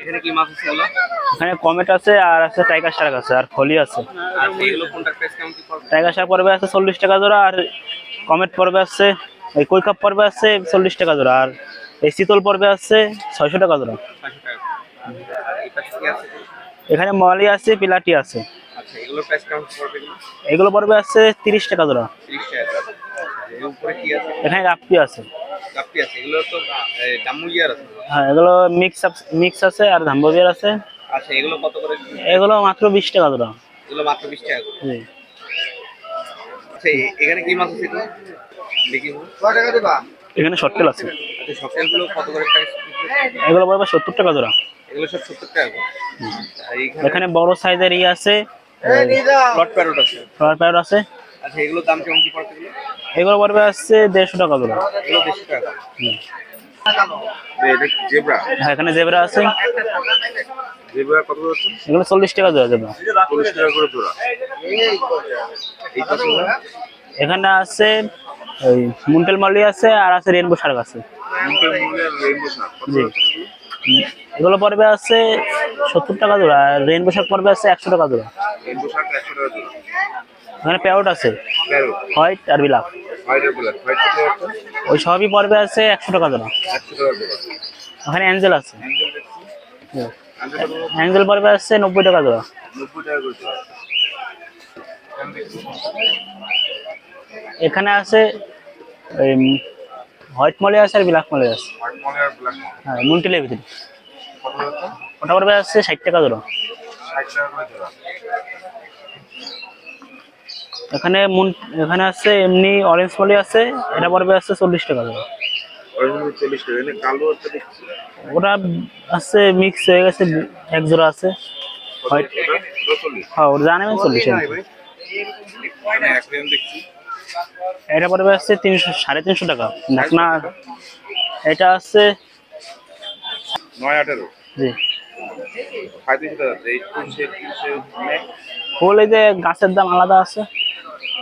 এখানে কি মাছ আছে এগুলো? এখানে কমেট আছে আর আছে টাইগার শার্ক আছে আর ফলি আছে। আর এগুলো কোনটার প্রাইস কেমন কি পড়বে? টাইগার শার্ক পড়বে আছে 40 টাকা জোড়া, আর কমেট পড়বে আছে, এই কই কাপ পড়বে আছে 40 টাকা জোড়া, আর এই শীতল পড়বে আছে 600 টাকা জোড়া। 500 টাকা। আর এই পাশে কি আছে? এখানে মলি আছে, পিলাটি আছে। আচ্ছা এগুলোর প্রাইস কেমন পড়বে এগুলো? এগুলো পড়বে আছে 30 টাকা জোড়া। 30 টাকা। আচ্ছা এর উপরে কি আছে? এখানে রাপ্পি আছে। কাপ্পি আছে। এগুলো তো জাম্বুলিয়ার আছে। হ্যাঁ, এগুলো মিক্স আছে আর ধাম্ববিয়ার আছে। আচ্ছা এগুলো কত করে? এগুলো মাত্র 20 টাকা জোড়া। এগুলো মাত্র 20 টাকা করে। জি। আচ্ছা এখানে কি মাছ আছে এগুলো? দেখি কত টাকা দিবা? এখানে শর্টেল আছে। আচ্ছা শর্টেলগুলো কত করে প্রাইস? এগুলো পড়বে 70 টাকা জোড়া। এগুলো সব 70 টাকা করে। আর এখানে বড় সাইজের আছে, ফ্লট প্যারট আছে। ফ্লাওয়ার প্যারট আছে। আচ্ছা এগুলোর দাম কেমন কি পড়বে এগুলো? এগুলো পড়বে আছে 150 টাকা জোড়া। এগুলো 150 টাকা। এটা জেব্রা। হ্যাঁ, এখানে জেব্রা আছে। জেব্রা কত করে আছে? এগুলো 40 টাকা জোড়া জেব্রা। 40 টাকা করে জোড়া। এই পাশে এখানে আছে ওই মুন্টেল মলি আছে আর আছে রেনবো শার্ক আছে। মুন্টেল মলি আর রেইনবো শার্ক কত জি। আছে এগুলো? এগুলো পড়বে আছে 70 টাকা জোড়া, আর রেনবো শার্ক পড়বে আছে 100 টাকা জোড়া। রেইনবো শার্ক 100 টাকা জোড়া। এখানে প্যারট আছে, প্যারট হোয়াইট আর বিলাক। হোয়াইট আর ব্ল্যাক। হোয়াইট কত আছে? ওই সবই পড়বে আছে 100 টাকা জোড়া। 100 টাকা জোড়া। ওখানে অ্যাঞ্জেল আছে। অ্যাঞ্জেল দেখছি। অ্যাঞ্জেল কত? অ্যাঞ্জেল পড়বে আছে 90 টাকা জোড়া। 90 টাকা করে জোড়া। এখানে দেখছি এখানে আছে ওই হোয়াইট মলি আছে আর ব্ল্যাক মলি আছে। হোয়াইট মলি আর ব্ল্যাক মলি। হ্যাঁ, মুন্টেলের ভিতরে কত আছে? ওটা পড়বে আছে 60 টাকা জোড়া। 60 টাকা করে জোড়া। এখানে আছে এমনি অরেঞ্জ মলি আছে, এটা পড়বে আছে 40 টাকা জোড়া। অরিজিনাল 40 টাকা। এখানে কালো একটা দেখছি। ওটা আছে মিক্স হয়ে গেছে, এক জোড়া আছে হোয়াইট। ওটা 40। হ্যাঁ, ওটা জানেন 40 টাকা। এখানে অ্যাকুয়ারিয়াম দেখছি। এটা পড়বে আছে 350 টাকা। ঢাকনা এটা আছে 9-18 জি। 35 টাকা আছে। এই 30 অনেক ফুল এই যে গাছের দাম আলাদা আছে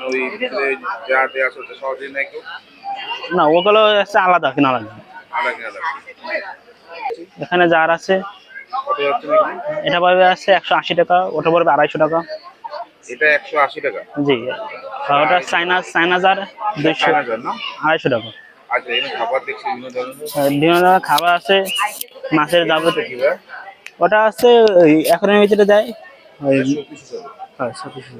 ওই ভিতরে যা দেয়া আছে ওটা সহজেই নাই কেউ না, ওগুলো আছে আলাদা কিনা আলাদা। আলাদা আলাদা। এখানে যার আছে কত যাচ্ছে নাকি? এটা পড়বে আছে 180 টাকা, ওটা পড়বে 250 টাকা। এটা 180 টাকা। জি। আর ওটা চাইনা জার 200 হাজার না? 250 টাকা। আচ্ছা এখানে খাবার দেখছি বিভিন্ন ধরনের। বিভিন্ন ধরনের খাবার আছে, মাছের যাবতীয়। কি ভাই? ওটা আছে ওই অ্যাকোয়ারিয়ামের ভিতরে দেয় ওই। 100 টাকা। হ্যাঁ, 100 টাকা।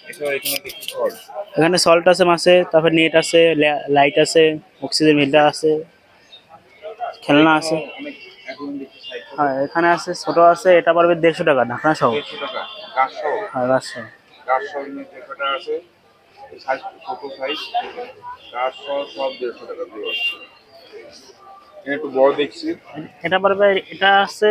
এছাড়া এখানে দেখছি ফল। এখানে সল্ট আছে মাছে, তারপর নেট আছে, লাইট আছে, অক্সিজেন মিটার আছে, খেলনা আছে। অনেক এখন দেখছি সাইড হ্যাঁ, এখানে আছে ছোট আছে, এটা পড়বে 150 টাকা ঢাকনা সহ। 150 টাকা। গাছ সহ। হ্যাঁ, গাছ সহ। গাছ সহ নিচে কটা আছে? সাইজ ছোট সাইজ। গাছ সহ সব 150 টাকা দিয়ে আছে। এখানে একটু বড় দেখছি। এটা আছে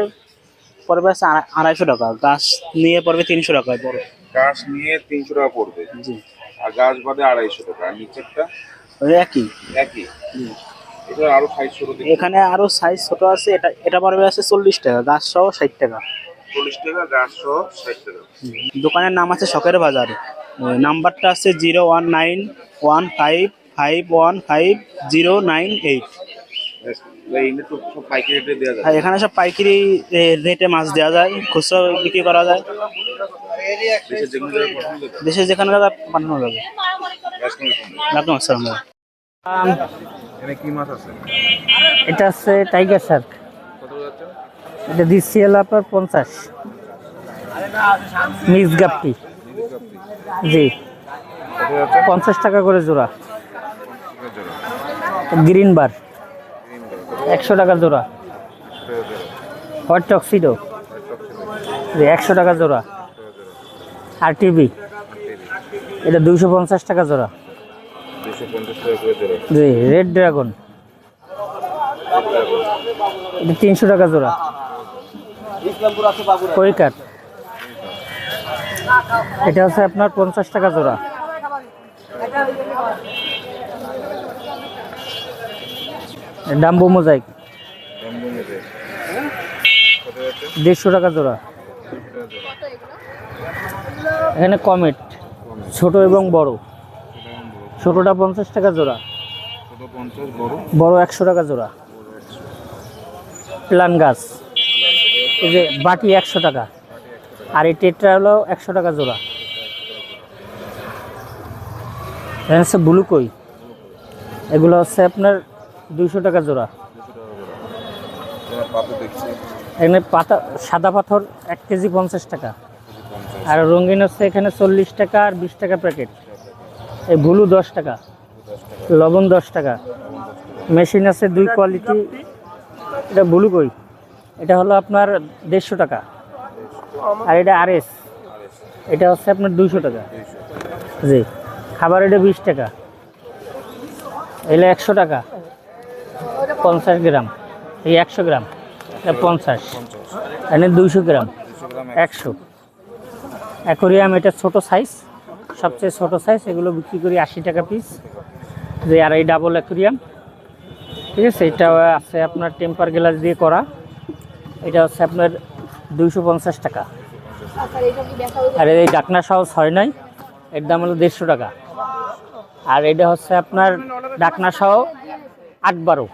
পড়বে আছে 250 টাকা, গাছ নিয়ে পড়বে 300 টাকা বড়। গাছ নিয়ে 300 টাকা পড়বে। জি। আর গাছ বাদে 250 টাকা। আর নিচেরটা ওই একই। একই। এটা আরো সাইজ ছোট দেখছি। এখানে আরো সাইজ ছোট আছে, এটা পড়বে আছে 40 টাকা, গাছ সহ 60 টাকা। 40 টাকা গাছ সহ 60 টাকা। দোকানের নাম আছে শখের বাজার। নাম্বারটা আছে 01915515098। এইটা তো সব পাইকারি রেটে দেওয়া যায়। আর এখানে সব পাইকারি রেটে মাছ দেওয়া যায়, খুচরা বিক্রি করা যায়। দেশের যেগুলো জায়গায় পছন্দ করে। দেশে যেখানে জায়গা পাঠানো যাবে। গাছ কিনে পছন্দ। রাখলাম, আসসালাম। এখানে কি মাছ আছে? এটা হচ্ছে টাইগার শার্ক। কত যাচ্ছে? এটা দিচ্ছি হলো আপনার 50। মিক্স গাপ্পি। জি, কত যাচ্ছে? 50 টাকা করে জোড়া। জোড়া। গ্রিন বার 100 টাকা জোড়া। হট টক্সিডো জি 100 টাকা জোড়া। আর টিভি এটা 250 টাকা জোড়া। 250 টাকা করে জোড়া। জি, রেড ড্রাগন এটা 300 টাকা জোড়া। কৈকাট এটা হচ্ছে আপনার 50 টাকা জোড়া। ডাম্বো মোজাইক 150 টাকা জোড়া। এখানে কমেট ছোট এবং বড়। ছোটটা 50 টাকা জোড়া, বড় 100 টাকা জোড়া। প্লান গাছ এই যে বাটি 100 টাকা, আর এই টেট্রা হলো 100 টাকা জোড়া। এখানে হচ্ছে ব্লু কই, এগুলো হচ্ছে আপনার 200 টাকা জোড়া। পাথর দেখছি এখানে পাতা সাদা পাথর 1 কেজি 50 টাকা, আর রঙিন হচ্ছে এখানে 40 টাকা আর 20 টাকা প্যাকেট। এই ব্লু 10 টাকা, লবণ 10 টাকা। মেশিন আছে 2 কোয়ালিটি। এটা ব্লু কই, এটা হলো আপনার 150 টাকা, আর এটা RS, এটা হচ্ছে আপনার 200 টাকা। জি, খাবার এটা 20 টাকা, এলে 100 টাকা 50 গ্রাম, এই 100 গ্রাম এটা 50, এনে 200 গ্রাম 100। অ্যাকোরিয়াম এটা ছোট সাইজ, সবচেয়ে ছোট সাইজ, এগুলো বিক্রি করি 80 টাকা পিস। যে আর এই ডাবল অ্যাকোরিয়াম, ঠিক আছে, এটা আছে আপনার টেম্পার গ্লাস দিয়ে করা, এটা হচ্ছে আপনার 250 টাকা। আর এই ডাকনা সহ 6 নাই, এর দাম হলো 150 টাকা। আর এটা হচ্ছে আপনার ডাকনা সহ 8-12,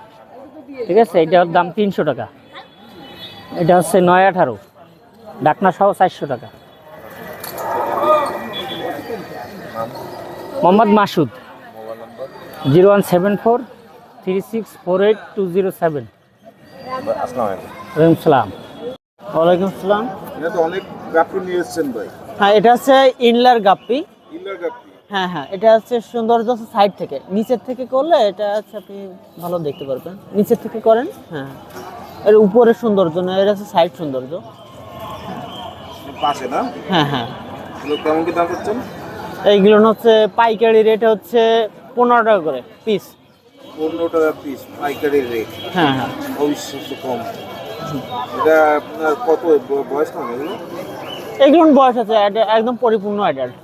ঠিক আছে, এটার দাম 300 টাকা। এটা হচ্ছে 9-18, ডাকনা সহ 400 টাকা। মোহাম্মদ মাসুদ, 01743648207। ওয়ালাইকুম সালাম। ওয়ালাইকুম আসসালাম। এটা তো অনেক গাপ্পি নিয়ে এসেছেন ভাই। হ্যাঁ, এটা হচ্ছে ইনলার গাপ্পি। ইলার গাপ্পি। হ্যাঁ হ্যাঁ, এটা হচ্ছে সৌন্দর্য হচ্ছে সাইড থেকে, নিচের থেকে করলে এটা হচ্ছে আপনি ভালো দেখতে পারবেন। নিচের থেকে করেন, হ্যাঁ, এর উপরে সৌন্দর্য না, এটা হচ্ছে সাইড সৌন্দর্য। পাশে না? হ্যাঁ হ্যাঁ, এগুলো কেমন কি দাম করছেন? এইগুলো হচ্ছে পাইকারি রেট হচ্ছে 15 টাকা করে পিস। 15 টাকা পিস পাইকারি রেট। হ্যাঁ হ্যাঁ, অবিশ্বাস্য কম। এটা আপনার কত বয়স কেমন এগুলো? এগুলোর বয়স আছে একদম পরিপূর্ণ অ্যাডাল্ট।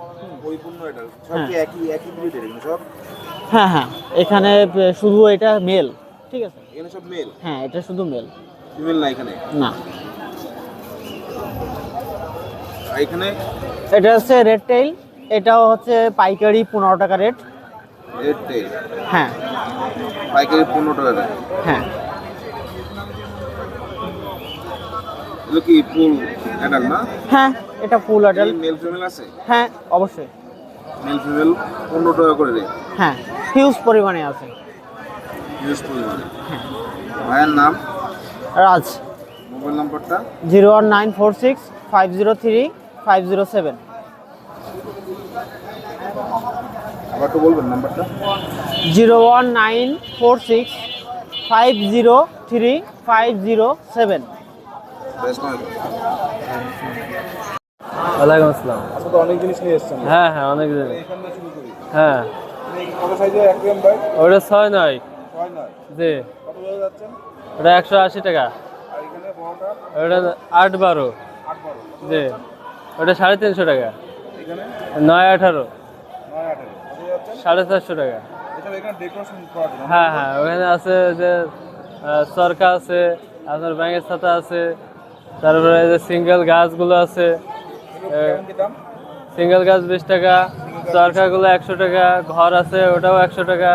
পরিপূর্ণ এটা সব কি একই ব্রিডের এগুলো সব? হ্যাঁ হ্যাঁ, এখানে শুধু এটা মেল, ঠিক আছে, এখানে সব মেল, হ্যাঁ এটা শুধু মেল, ফিমেল না এখানে? না। আর এখানে এটা হচ্ছে রেড টেইল, এটাও হচ্ছে পাইকারি 15 টাকা রেট। রেড টেইল হ্যাঁ পাইকারি 15 টাকা রেট। হ্যাঁ, এগুলো কি ফুল অ্যাডাল্ট না? হ্যাঁ এটা ফুল অ্যাডাল্ট। মেল ফিমেল আছে? হ্যাঁ অবশ্যই, মেল ফিমেল 15 টাকা করে রেট। হ্যাঁ হিউজ পরিমাণে আছে। ইউজ পরিমাণে। ভাইয়ের নাম? রাজ। মোবাইল নাম্বারটা? 01946503507। আবার তো বলবেন নাম্বারটা। 01946503507। বেশ নয়। ওয়ালাইকুম আসসালাম। আচ্ছা, তো অনেক জিনিস নিয়ে এসেছেন। হ্যাঁ হ্যাঁ, অনেক দিন। এখান থেকে শুরু করি। হ্যাঁ, কত সাইজের অ্যাকুয়ারিয়াম ভাই? ওটা 6 নয়। 6 নয়। জি, কত বলে যাচ্ছেন? ওটা 180 টাকা। আর এখানে বড়টা? ওটা 8-12। 8-12। জি, ওটা 350 টাকা। এখানে 9-18, 9-18। কত যাচ্ছেন? 450 টাকা। এছাড়া এখানে ডেকোরেশন করা আছে না? হ্যাঁ হ্যাঁ, ওখানে আছে যে সরকা আছে, আপনার ব্যাঙের ছাতা আছে, তারপরে যে সিঙ্গেল গাছগুলো আছে, কেমন কি দাম? সিঙ্গেল গাছ 20 টাকা, চরকাগুলো 100 টাকা, ঘর আছে ওটাও 100 টাকা।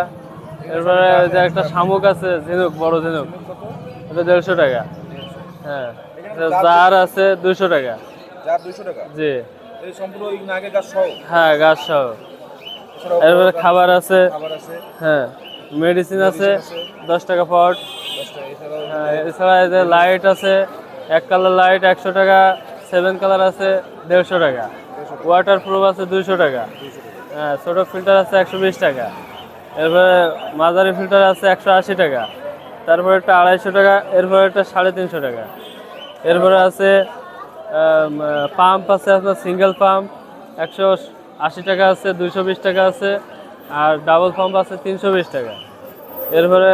এরপরে ওই যে একটা শামুক আছে, ঝিনুক, বড় ঝিনুক, ওটা 150 টাকা। হ্যাঁ, জার আছে 200 টাকা। যার 200 টাকা। জি, এই সম্পূর্ণ এই নাগের গাছ সহ? হ্যাঁ গাছ সহ। এছাড়াও এরপরে খাবার আছে, খাবার আছে, হ্যাঁ, মেডিসিন আছে 10 টাকা পট। 10 টাকা। এছাড়াও হ্যাঁ, এছাড়া এই যে লাইট আছে, 1 কালার লাইট 100 টাকা, 7 কালার আছে 150 টাকা, ওয়াটার প্রুফ আছে 200 টাকা। হ্যাঁ, ছোট ফিল্টার আছে 120 টাকা। এরপরে মাঝারি ফিল্টার আছে 180 টাকা। তারপরে একটা 250 টাকা। এরপরে একটা 350 টাকা। এরপরে আছে পাম্প আছে আপনার সিঙ্গেল পাম্প 180 টাকা আছে, 220 টাকা আছে, আর ডাবল পাম্প আছে 320 টাকা। এরপরে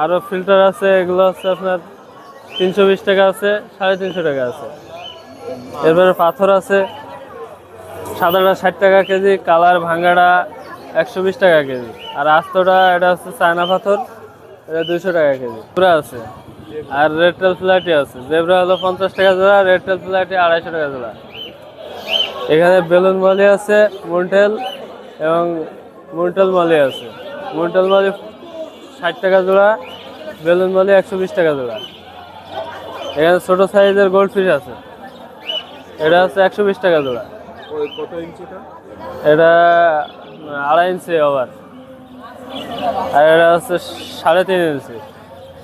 আরও ফিল্টার আছে, এগুলো হচ্ছে আপনার 320 টাকা আছে, 350 টাকা আছে। এরপরে পাথর আছে, সাদাটা 60 টাকা কেজি, কালার ভাঙ্গাটা 120 টাকা কেজি, আর আস্তটা এটা হচ্ছে চায়না পাথর, এটা 200 টাকা কেজি। পুরা আছে, আর রেড টেল ফ্ল্যাটি আছে, জেব্রা হলো 50 টাকা জোড়া, রেড টেল ফ্ল্যাটি 250 টাকা জোড়া। এখানে বেলুন মালি আছে, মুনটেল এবং মুনটেল মালি আছে। মুনটেল মালি 60 টাকা জোড়া, বেলুন মালি 120 টাকা জোড়া। এখানে ছোট সাইজের গোল্ড ফিশ আছে, এটা হচ্ছে 120 টাকা জোড়া। কত ইঞ্চিটা? এটা 2.5 ইঞ্চি ওভার, আর এটা হচ্ছে 3.5 ইঞ্চি।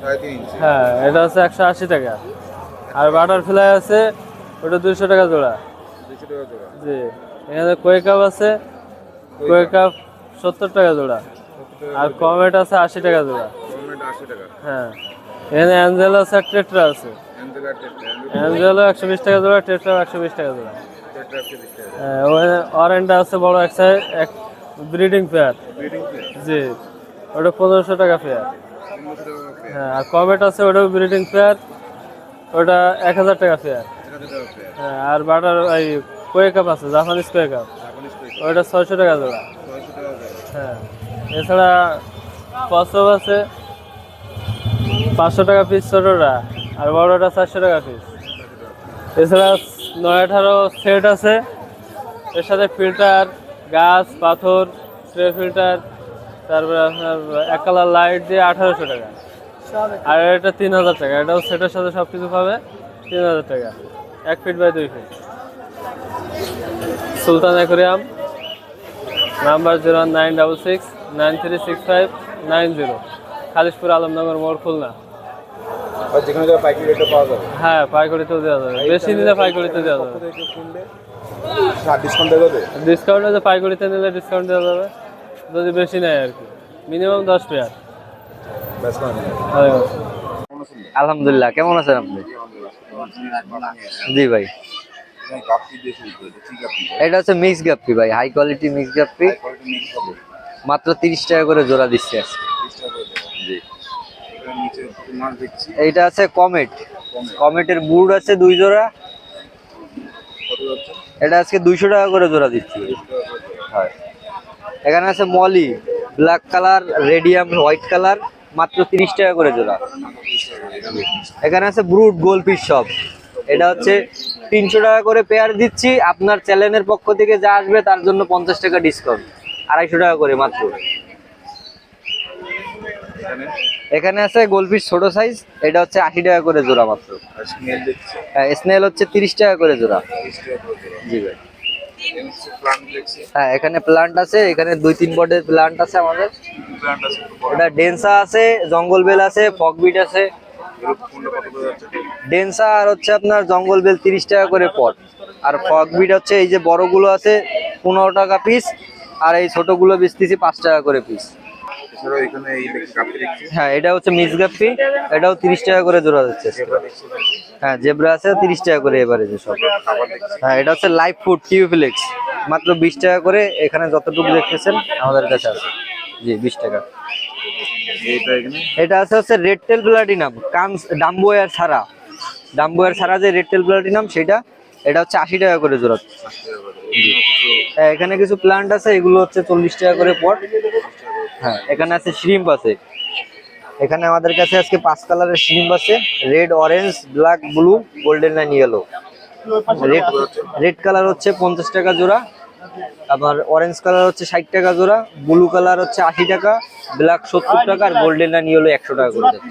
3.5 ইঞ্চি। হ্যাঁ, এটা হচ্ছে 180 টাকা। আর বাটারফ্লাই আছে, ওটা 200 টাকা জোড়া। 200 টাকা জোড়া। জি, এখানে কই কাপ আছে, কই কাপ 70 টাকা জোড়া। আর কমেট আছে 80 টাকা জোড়া। গভর্নমেন্ট 80 টাকা। হ্যাঁ, এখানে অ্যাঞ্জেল আছে, টেট্রা আছে। Angela tetra. অ্যাঞ্জেলও 120 টাকা জোড়া, টেট্রাও 120 টাকা জোড়া। টেট্রা 120 টাকা। হ্যাঁ, ওখানে অরেঞ্জটা আছে বড় এক সাইজ, এক ব্রিডিং পেয়ার। ব্রিডিং পেয়ার জি, ওটা 1500 টাকা পেয়ার। 1500 টাকা পেয়ার। হ্যাঁ, আর কমেট আছে, ওটাও ব্রিডিং পেয়ার, ওটা 1000 টাকা পেয়ার। 1000 টাকা পেয়ার। হ্যাঁ, আর বাটার এই কোয়ে কাপ আছে, জাপানিজ কোয়ে কাপ, জাপানিজ কই? ওটা 600 টাকা জোড়া। 600 টাকা জোড়া। হ্যাঁ, এছাড়া কচ্ছপ আছে 500 টাকা পিস ছোটটা, আর বড়টা 400 টাকা পিস। এছাড়া 9-18 সেট আছে, এর সাথে ফিল্টার, গাছ, পাথর, স্প্রে ফিল্টার, তারপরে আপনার 1 কালার লাইট দিয়ে 1800 টাকা। আর এটা 3000 টাকা, এটাও সেটের সাথে সব কিছু পাবে, 3000 টাকা। 1 feet by 2 feet. Sultan aquarium, number 01966936590, Khalishpur Alamnagar মোড়, খুলনা। আর যেখানে যা পাইকারি রেটে পাওয়া যাবে। হ্যাঁ, পাইকারিতেও দেওয়া যাবে, বেশি নিলে পাইকারিতে দেওয়া যাবে। কত থেকে কিনলে ডিসকাউন্ট দেওয়া যাবে? ডিসকাউন্ট আছে, পাইকারিতে নিলে ডিসকাউন্ট দেওয়া যাবে, যদি বেশি নেয় আর কি, মিনিমাম 10 পেয়ার। ব্যাস মানে আলহামদুলিল্লাহ, কেমন আছেন আপনি? জি ভাই, গাপ্পি দিয়ে শুরু করে ঠিক গাপ্পি। এটা হচ্ছে মিক্স গাপ্পি ভাই, high quality mix guppy, quality mix হবে। মাত্র 30 টাকা করে জোড়া দিচ্ছে আজকে। 30 টাকা করে দেবো। জি। এটার নিচে দুটো মাছ দেখছি। এইটা আছে কমেট, কমেটের বুট আছে 2 জোড়া, কত যাচ্ছে? এটা আজকে 200 টাকা করে জোড়া দিচ্ছি। 200 টাকা করে দেবো। হয়। এখানে আছে molly, black colour, radium white colour, মাত্র 30 টাকা করে জোড়া। এখানে আছে ব্রুট গোলফিশ সব, এটা হচ্ছে 300 টাকা করে পেয়ার দিচ্ছি। আপনার চ্যানেলের পক্ষ থেকে যা আসবে তার জন্য 50 টাকা ডিসকাউন্ট, 250 টাকা করে মাত্র। এখানে এখানে আছে গোলফিশ ছোট সাইজ, এটা হচ্ছে 80 টাকা করে জোড়া মাত্র। আর স্নেল দেখছি। স্নেল হচ্ছে 30 টাকা করে জোড়া। 30 টাকা করে দেবো। জি ভাই। এখানে হচ্ছে প্লান্ট দেখছি। হ্যাঁ, এখানে প্লান্ট আছে, এখানে 2-3 বডের প্লান্ট আছে আমাদের। প্লান্ট আছে একটু বড়। এটা ডেন্সা আছে, জঙ্গল বেল আছে, ফকবিট আছে। এর কোনটা কত করে যাচ্ছে? ডেন্সা আর হচ্ছে আপনার জঙ্গল বেল 30 টাকা করে পট, আর ফকবিট হচ্ছে এই যে বড়গুলো আছে 15 টাকা পিস, আর এই ছোটগুলো বেচতেছি 5 টাকা করে পিস। এছাড়াও এখানে এই দেখছি গাপ্পি দেখছি। হ্যাঁ, এটা হচ্ছে মিক্স গাপ্পি, এটাও 30 টাকা করে জোড়া যাচ্ছে। জেব্রা দেখছি। হ্যাঁ, জেব্রা আছে 30 টাকা করে এবারে যে সব। খাবার দেখছি। হ্যাঁ, এটা হচ্ছে লাইভ ফুড টিউফ্লেক্স, মাত্র 20 টাকা করে। এখানে যতটুকু দেখতেছেন আমাদের কাছে আছে। জি, 20 টাকা। এইটা এখানে এটা আছে হচ্ছে রেড টেল প্লাটিনাম, ডাম্বোয়ার ছাড়া, ডাম্বোয়ার ছাড়া যে রেড টেল প্লাটিনাম সেটা, এটা হচ্ছে 80 টাকা করে জোড়া। 80 টাকা করে। হ্যাঁ, এখানে কিছু প্লান্ট আছে, এগুলো হচ্ছে 40 টাকা করে পট। হ্যাঁ, এখানে আছে শ্রিম্প আছে, এখানে আমাদের কাছে আজকে 5 কালারের শ্রিম্প আছে, red, orange, black, blue, golden and yellow. Red colour হচ্ছে 50 টাকা জোড়া, আবার অরেঞ্জ কালার হচ্ছে 60 টাকা জোড়া, ব্লু কালার হচ্ছে 80 টাকা, ব্ল্যাক 70 টাকা, আর গোল্ডেন অ্যান্ড ইয়েলো 100 টাকা করে যাচ্ছে।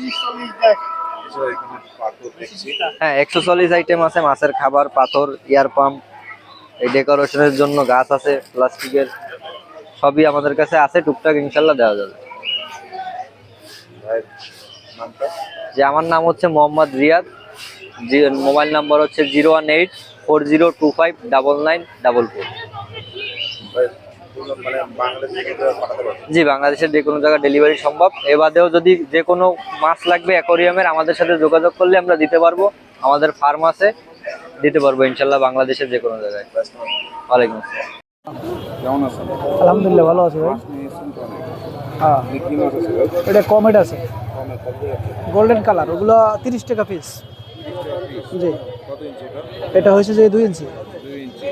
এছাড়াও এখানে পাথর দেখছি। হ্যাঁ, এক্সেসরিজ আইটেম আছে, মাছের খাবার, পাথর, ইয়ার পাম্প, এই ডেকোরেশনের জন্য গাছ আছে প্লাস্টিকের, সবই আমাদের কাছে আছে, টুকটাক ইনশাল্লাহ দেওয়া যাবে। ভাইয়ের নামটা? যে আমার নাম হচ্ছে মোহাম্মদ রিয়াদ, মোবাইল নাম্বার হচ্ছে 01840259944। ভাই মানে বাংলাদেশ থেকে তো পাঠাতে পারবেন? জি, বাংলাদেশের যে কোনো জায়গায় ডেলিভারি সম্ভব। এ বাদেও যদি যে কোনো মাছ লাগবে অ্যাকোরিয়ামের, আমাদের সাথে যোগাযোগ করলে আমরা দিতে পারবো। আমাদের ফার্ম আছে, দিতে পারবো ইনশাল্লাহ বাংলাদেশের যে কোনো জায়গায়। ওয়ালাইকুম আসসালাম। কেমন আছেন? আলহামদুলিল্লাহ, ভালো আছি ভাই। মাছ নিয়ে এসেছেন তো অনেক। হ্যাঁ, কি মাছ আছে ভাই? এটা কমেট আছে, কমে কত করে আছে? গোল্ডেন কালার, ওগুলো 30 টাকা পিস। 30 টাকা পিস। জি, কত ইঞ্চি এটা? এটা হয়েছে যে 2 ইঞ্চি। 2 ইঞ্চি।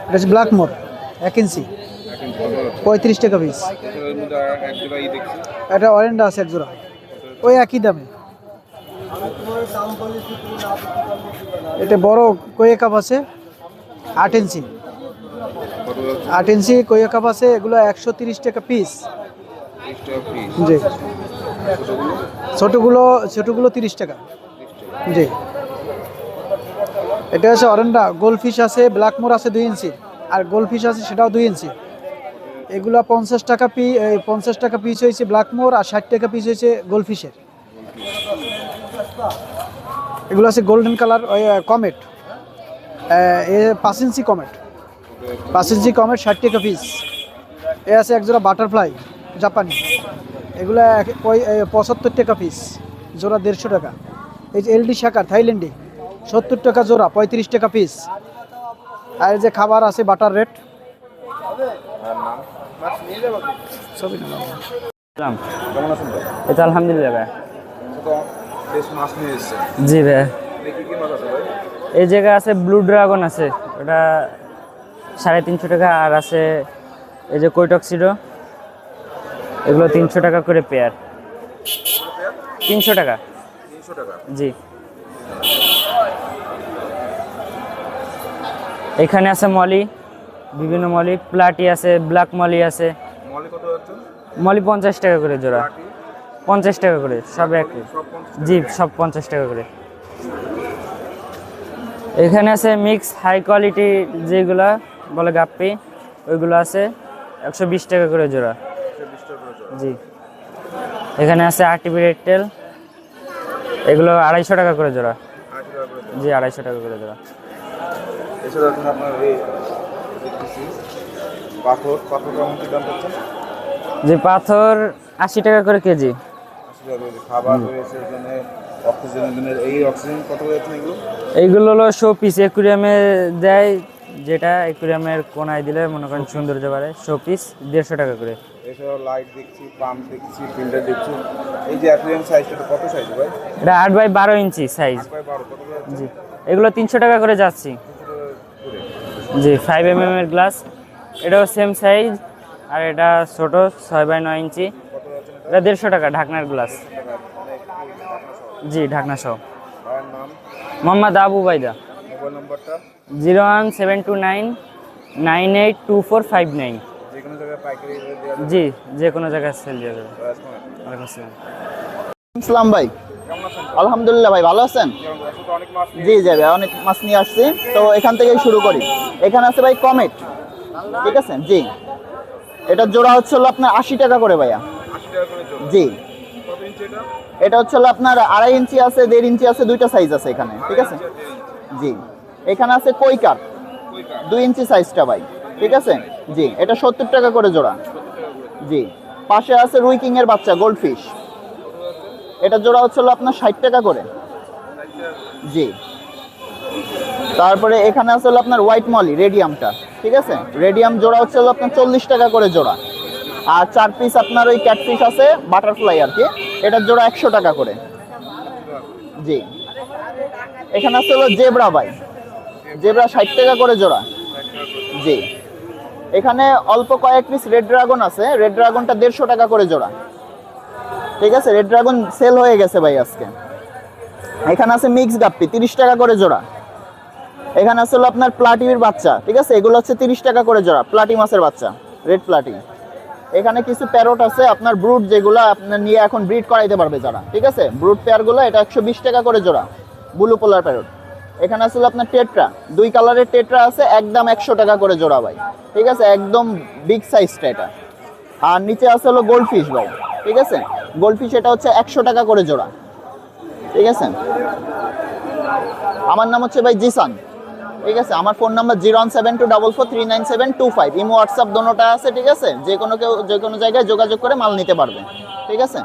এটা হচ্ছে ব্ল্যাক মোর 1 ইঞ্চি, 1 ইঞ্চি কত যাচ্ছে? 35 টাকা পিস। এর মধ্যে এক জোড়া ই দেখছি। এটা অরেঞ্জ আছে 1 জোড়া, ওই একই দামে। এটা বড় কোয়ে কাপ আছে 8 ইঞ্চি, কত যাচ্ছে? 8 ইঞ্চি কোয়ে কাপ আছে, এগুলো 130 টাকা পিস। 30 টাকা পিস। জি, ছোটোগুলো 30 টাকা। জি, এটা আছে অরেন্ডা, গোল্ডফিশ আছে, ব্ল্যাকমোর আছে 2 ইঞ্চি, আর গোল্ডফিশ আছে সেটাও 2 ইঞ্চি। এগুলো 50 টাকা 50 টাকা পিস হয়েছে ব্ল্যাকমোর, আর 60 টাকা পিস হয়েছে গোল্ডফিশের। এগুলো আছে গোল্ডেন কালার কমেট, 5 ইঞ্চি কমেট, 5 ইঞ্চি কমেট 60 টাকা পিস। এ আছে একজোড়া বাটারফ্লাই জাপানি, এগুলো 75 টাকা পিস, জোড়া 150 টাকা। এই যে এলডি শাকার থাইল্যান্ডি 70 টাকা জোড়া, 35 টাকা পিস। আর এই যে খাবার আছে বাটার রেট। ছবি না কেমন আছেন ভাই? এটা আলহামদুলিল্লাহ ভাই। তো বেশ মাছ নিয়ে এসেছেন, জি ভাই, দেখি কি মাছ আছে ভাই? এই জায়গায় আছে ব্লু ড্রাগন আছে, ওটা 350 টাকা। আর আছে এই যে কৈটক্সিডো, এগুলো 300 টাকা করে পেয়ার। 300 টাকা। 300 টাকা। জি, এখানে আছে মলি, বিভিন্ন মলি, প্লাটি আছে, ব্ল্যাক মলি আছে। মলি কত যাচ্ছে? মলি 50 টাকা করে জোড়া, 50 টাকা করে সব একই। সব 50 জি, সব 50 টাকা করে। এখানে আছে মিক্স হাই কোয়ালিটি যেগুলা বলে গাপ্পি, ওইগুলো আছে 120 টাকা করে জোড়া। 120 টাকা করে জোড়া। জি, এখানে আছে আরটিভি রেড টেল, এগুলো 250 টাকা করে জোড়া। 80 টাকা করে জোড়া। জি, 250 টাকা করে জোড়া। এছাড়া আছে আপনার এই দেখতেছি পাথর কেমন কি দাম পাচ্ছেন? যে পাথর 80 টাকা করে কেজি। 80 টাকা করে। খাবার রয়েছে এখানে, অক্সিজেনের জন্য এই অক্সিজেন কত করে যাচ্ছে এগুলো? এইগুলো হলো শো পিস, অ্যাকুরিয়ামে দেয়, যেটা অ্যাকুরিয়ামের কোনায় দিলে মনে করেন সৌন্দর্য বাড়ে। শো পিস 150 টাকা করে। এছাড়াও লাইট দেখছি, পাম্প দেখছি, ফিল্টার দেখছি। এই যে অ্যাকুয়ারিয়াম সাইজটা কত সাইজ ভাই? এটা 8 বাই 12 ইঞ্চি সাইজ। 8/12 কত করে যাচ্ছে? জি, এগুলো 300 টাকা করে যাচ্ছি। 300 টাকা করে। জি, 5 mm এর গ্লাস, এটাও সেম সাইজ। আর এটা ছোট 6 বাই 9 ইঞ্চি, কত যাচ্ছে এটা? এটা 150 টাকা ঢাকনার গ্লাস। টাকা মানে একটু জি, ঢাকনা সহ। ভাইয়ের নাম, মোহাম্মদ আবু বাইদা, মোবাইল নাম্বারটা, 01729 982459। যে কোনো জায়গায় পাইকারি রেটে দেওয়া যাবে। জি, যে কোনো জায়গায় সেল দিয়ে যাবে। কেমন ওয়ালাইকুম আসসালাম। ইসলাম ভাই, আছেন? আলহামদুলিল্লাহ ভাই, ভালো আছেন? যেমন এখন তো অনেক মাছ জি জি ভাই, অনেক মাছ নিয়ে আসছি, তো এখান থেকেই শুরু করি। এখানে আছে ভাই কমেট, ঠিক আছে? জি, এটা জোড়া হচ্ছে হলো আপনার 80 টাকা করে ভাইয়া। 80 টাকা করে জোড়া। জি, কত ইঞ্চি এটা? এটা হচ্ছে হলো আপনার 2.5 ইঞ্চি আছে, 1.5 ইঞ্চি আছে, দুইটা সাইজ আছে এখানে, ঠিক আছে? জি, এখানে আছে কৈকার 2 ইঞ্চি সাইজটা ভাই, ঠিক আছে? জি, এটা 70 টাকা করে জোড়া। জি, পাশে আছে রুই কিং এর বাচ্চা গোল্ডফিশ, এটা জোড়া হচ্ছে হলো আপনার 60 টাকা করে। জি, তারপরে এখানে আছে হলো আপনার হোয়াইট মলি রেডিয়ামটা, ঠিক আছে? রেডিয়াম জোড়া হচ্ছে হলো আপনার 40 টাকা করে জোড়া। আর 4 পিস আপনার ওই ক্যাটফিশ আছে বাটারফ্লাই আর কি, এটার জোড়া 100 টাকা করে। জি, এখানে আছে হলো জেব্রা ভাই, জেব্রা 60 টাকা করে জোড়া। জি, এখানে অল্প কয়েক পিস রেড ড্রাগন আছে, রেড ড্রাগনটা 150 টাকা করে জোড়া, ঠিক আছে? রেড ড্রাগন সেল হয়ে গেছে ভাই আজকে। এখানে আছে মিক্স গাপ্পি 30 টাকা করে জোড়া। এখানে আছে হলো আপনার প্লাটির বাচ্চা, ঠিক আছে? এগুলো হচ্ছে 30 টাকা করে জোড়া, প্লাটি মাছের বাচ্চা, রেড প্লাটি। এখানে কিছু প্যারট আছে আপনার ব্রুড, যেগুলো আপনার নিয়ে এখন ব্রিড করাইতে পারবে যারা, ঠিক আছে? ব্রুড পেয়ারগুলো এটা 120 টাকা করে জোড়া, ব্লু পোলার প্যারট। এখানে আছে হলো আপনার টেট্রা, 2 কালারের টেট্রা আছে, একদম 100 টাকা করে জোড়া ভাই, ঠিক আছে? একদম বিগ সাইজটা এটা। আর নিচে আছে হলো গোল্ডফিশ ভাই, ঠিক আছে? গোল্ডফিশ এটা হচ্ছে 100 টাকা করে জোড়া, ঠিক আছে? আমার নাম হচ্ছে ভাই জিসান, ঠিক আছে? আমার ফোন নাম্বার 01724439725, ইমো হোয়াটসঅ্যাপ দোনোটা আছে, ঠিক আছে? যে কোনো জায়গায় যোগাযোগ করে মাল নিতে পারবে, ঠিক আছে?